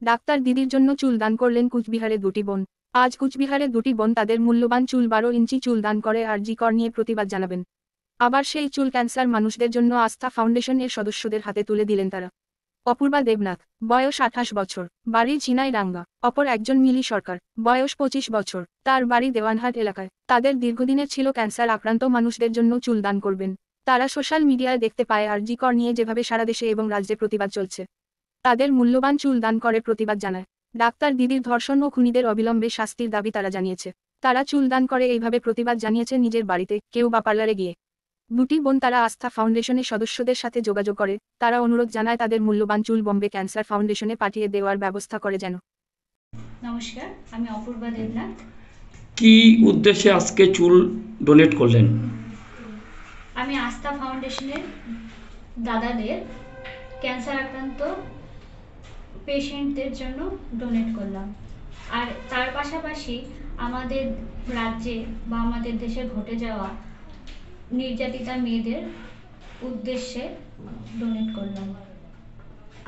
Doctor দিদির জন্য চুল দান করলেন কুচবিহারের দুটি বোন। আজ কুচবিহারের দুটি বোন তাদের মূল্যবান চুল 12 ইঞ্চি চুল দান করে আরজি কর নিয়ে প্রতিবাদ জানাবেন। আবার সেই চুল ক্যান্সার মানুষদের জন্য আস্থা ফাউন্ডেশন এর সদস্যদের হাতে তুলে দিলেন তারা। অপূর্বা দেবনাথ, বয়স 28 বছর, বাড়ি ঝিনাইরাঙ্গা। অপর একজন মিলি সরকার, বয়স 25 বছর, তার বাড়ি দেওয়ানহাট এলাকায়। তাদের দীর্ঘদিনের ছিল ক্যান্সার আক্রান্ত মানুষদের জন্য চুল দান করবেন। তারা সোশ্যাল মিডিয়ায় দেখতে পায় আরজি কর নিয়ে যেভাবে সারা দেশে এবং রাজ্যে প্রতিবাদ চলছে। তাদের মূল্যবান চুল দান করে প্রতিবাদ জানায়। ডাক্তার দিদির ধর্ষণ ও খুনিদের অবিলম্বে শাস্তির দাবি তারা জানিয়েছে। তারা চুল দান করে এইভাবে প্রতিবাদ জানিয়েছে নিজের বাড়িতে, কেউ বা পার্লারে গিয়ে। দুটি বোন তারা আস্থা ফাউন্ডেশনের সদস্যদের সাথে যোগাযোগ করে। তারা অনুরোধ জানায় তাদের মূল্যবান চুল বম্বে ক্যান্সার ফাউন্ডেশনে পাঠিয়ে দেওয়ার ব্যবস্থা করে যেন। নমস্কার, আমি অপূর্বা দেবনাথ। কি উদ্দেশ্যে আজকে চুল ডোনেট করলেন? আমি আস্থা ফাউন্ডেশনের দাদাদের ক্যান্সার আক্রান্ত পেশেন্টদের জন্য ডোনেট করলাম। আর তার পাশাপাশি আমাদের রাজ্যে বা আমাদের দেশে ঘটে যাওয়া নির্যাতিতা মেয়েদের উদ্দেশ্যে ডোনেট করলাম।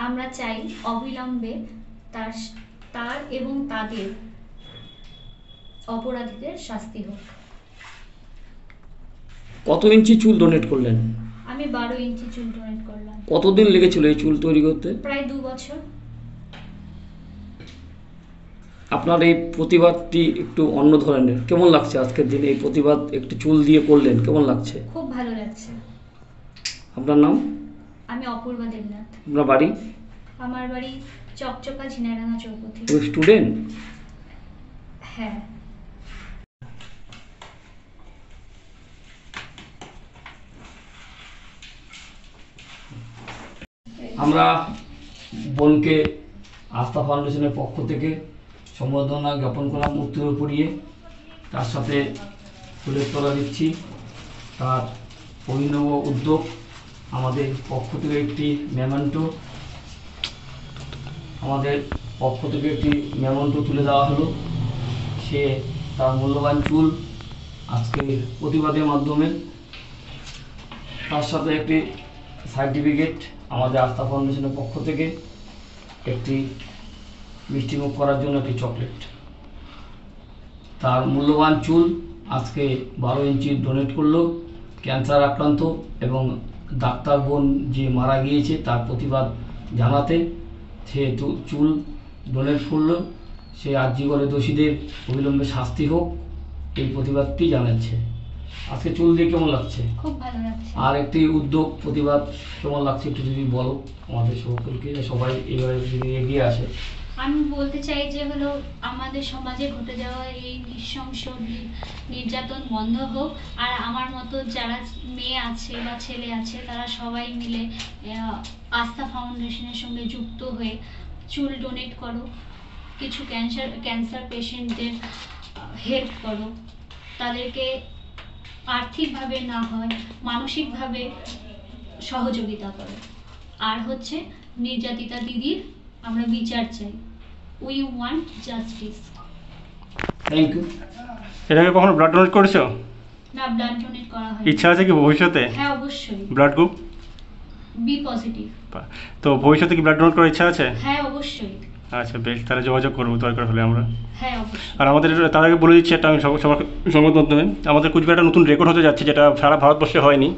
আমরা চাই অবিলম্বে তার এবং তাদের অপরাধীদের শাস্তি হোক। কত ইঞ্চি চুল ডোনেট করলেন? আমি 12 ইঞ্চি চুল ডোনেট করলাম। কতদিন লেগেছিল এই চুল তৈরি করতে? প্রায় 2 বছর। আপনার এই প্রতিবাদটি একটু অন্য ধরনের, কেমন লাগছে আজকের দিনে এই প্রতিবাদ একটু চুল দিয়ে করলেন, কেমন লাগছে? খুব ভালো লাগছে। আপনার নাম? আমি অপূর্বা দেবনাথ। আপনার বাড়ি? আমার বাড়ি চকচকা ঝিনাইরাঙ্গা চৌপতি। স্টুডেন্ট? হ্যাঁ। আমরা বোনকে আস্থা ফাউন্ডেশনের পক্ষ থেকে সম্বর্ধনা জ্ঞাপন করলাম উত্তর পড়িয়ে। তার সাথে ফুলের তোড়া দিচ্ছি। তার অভিনব উদ্যোগ, আমাদের পক্ষ থেকে একটি মেমেন্টো তুলে দেওয়া হলো। সে তার মূল্যবান চুল আজকে প্রতিবাদের মাধ্যমে, তার সাথে একটি সার্টিফিকেট আমাদের আস্থা ফাউন্ডেশনের পক্ষ থেকে, একটি মিষ্টিমুখ করার জন্য একটি চকলেট। তার মূল্যবান চুল আজকে 12 ইঞ্চি ডোনেট করলো ক্যান্সার আক্রান্ত এবং ডাক্তার বোন যে মারা গিয়েছে তার প্রতিবাদ জানাতে সে চুল ডোনেট করলো। সে আরজি করে দোষীদের অবিলম্বে শাস্তি হোক, এই প্রতিবাদটি জানাচ্ছে। আজকে চুল দিয়ে কেমন লাগছে? খুব ভালো লাগছে। আর একটি উদ্যোগ প্রতিবাদ কেমন লাগছে একটু যদি বলো আমাদের সকলকে, সবাই এইভাবে যদি এগিয়ে আসে। আমি বলতে চাই যে হলো আমাদের সমাজে ঘটে যাওয়া এই নৃশংস নির্যাতন বন্ধ হোক। আর আমার মতো যারা মেয়ে আছে বা ছেলে আছে তারা সবাই মিলে আস্থা ফাউন্ডেশনের সঙ্গে যুক্ত হয়ে চুল ডোনেট করো, কিছু ক্যান্সার পেশেন্টদের হেল্প করো, তাদেরকে আর্থিকভাবে না হয় মানসিকভাবে সহযোগিতা করো। আর হচ্ছে নির্যাতিতা দিদির আমরা বিচার চাই। We want justice. Thank you. এর আগে কখনো ব্লাড ডোনেট করেছো? না, ব্লাড ডোনেট করা হয়। ইচ্ছা আছে কি ভবিষ্যতে? হ্যাঁ, অবশ্যই। Blood group B positive. তো ভবিষ্যতে কি ব্লাড ডোনেট করার ইচ্ছা আছে? হ্যাঁ, অবশ্যই। আচ্ছা বেশ, তাহলে যোগাযোগ করবো দরকার হলে আমরা। হ্যাঁ, অবশ্যই। আর আমাদের তার আগে বলে দিচ্ছি একটা আমি সবার সংবাদ মাধ্যমে, আমাদের কুচবিহারে একটা নতুন রেকর্ড হতে যাচ্ছে যেটা সারা ভারতবর্ষে হয়নি।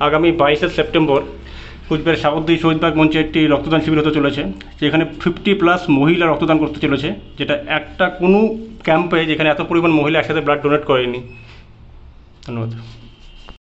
আগামী 22শে সেপ্টেম্বর কুচবিহার সাগরদিঘি শহীদবাগ মঞ্চে একটি রক্তদান শিবির হতে চলেছে, যেখানে 50+ মহিলা রক্তদান করতে চলেছে, যেটা একটা কোনো ক্যাম্পে যেখানে এত পরিমাণ মহিলা একসাথে ব্লাড ডোনেট করেনি। ধন্যবাদ।